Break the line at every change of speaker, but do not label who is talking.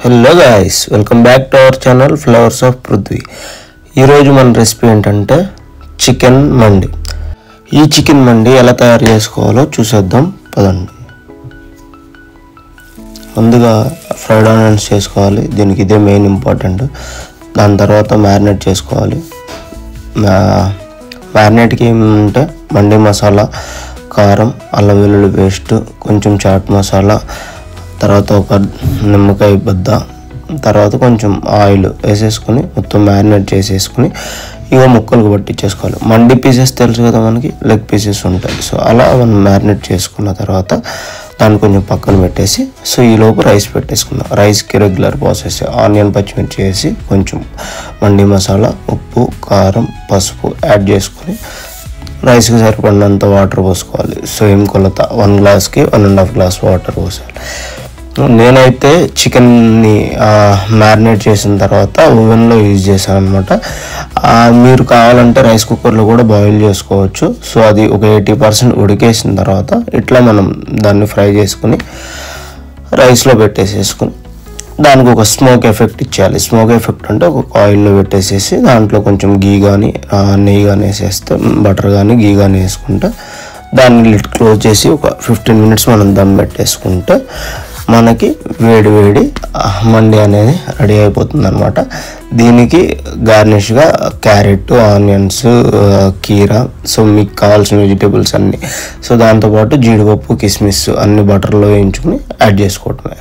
Hello guys, welcome back to our channel flowers of Prithvi. ఈరోజు మన recipe ఏంటంటే chicken మండి. ఈ చికెన్ మండి ఎలా తయారు చేసుకోవాలో చూసేద్దాం పదండి. ముందుగా ఫ్రైడ్ ఆనియన్స్ చేసుకోవాలి, దీనికి ఇదే మెయిన్ ఇంపార్టెంట్. దాని తర్వాత మ్యారినేట్ చేసుకోవాలి. మ్యారినేట్కి ఏమంటే మండి మసాలా, కారం, అల్లం వెల్లుల్లి పేస్ట్, కొంచెం చాట్ మసాలా, తర్వాత ఒక నిమ్మకాయ బద్ద, తర్వాత కొంచెం ఆయిల్ వేసేసుకొని మొత్తం మ్యారినేట్ చేసేసుకుని ఇక ముక్కలకు పట్టించేసుకోవాలి. మండి పీసెస్ తెలుసు కదా మనకి, లెగ్ పీసెస్ ఉంటాయి. సో అలా మనం మ్యారినేట్ చేసుకున్న తర్వాత దాన్ని కొంచెం పక్కన పెట్టేసి ఈ లోపు రైస్ పెట్టేసుకుందాం. రైస్కి రెగ్యులర్ ప్రాసెస్ ఆనియన్, పచ్చిమిర్చి వేసి కొంచెం మండి మసాలా, ఉప్పు, కారం, పసుపు యాడ్ చేసుకొని రైస్కి సరిపడినంత వాటర్ పోసుకోవాలి. సేమ్ కొలత 1 గ్లాస్కి 1.5 గ్లాస్ వాటర్ పోసాలి. నేనైతే చికెన్ని మ్యారినేట్ చేసిన తర్వాత ఓవెన్లో యూజ్ చేశాను అనమాట. మీరు కావాలంటే రైస్ కుక్కర్లో కూడా బాయిల్ చేసుకోవచ్చు. సో అది ఒక 80% ఉడికేసిన తర్వాత ఇట్లా మనం దాన్ని ఫ్రై చేసుకుని రైస్లో పెట్టేసేసుకుని దానికి ఒక స్మోక్ ఎఫెక్ట్ ఇచ్చేయాలి. స్మోక్ ఎఫెక్ట్ అంటే ఒక ఆయిల్లో పెట్టేసేసి దాంట్లో కొంచెం గీ కానీ నెయ్యి కానీ వేసేస్తే, బటర్ కానీ గీ కానీ వేసుకుంటే దాన్ని లిడ్ క్లోజ్ చేసి ఒక 15 మినిట్స్ మనం దమ్ పెట్టేసుకుంటే మనకి వేడి వేడి మండి అనేది రెడీ అయిపోతుంది అనమాట. దీనికి గార్నిష్గా క్యారెట్, ఆనియన్స్, కీరా, సో మీకు కావాల్సిన వెజిటేబుల్స్ అన్నీ, సో దాంతోపాటు జీడిపప్పు, కిస్మిస్ అన్ని బటర్లో వేయించుకుని యాడ్ చేసుకోవటమే.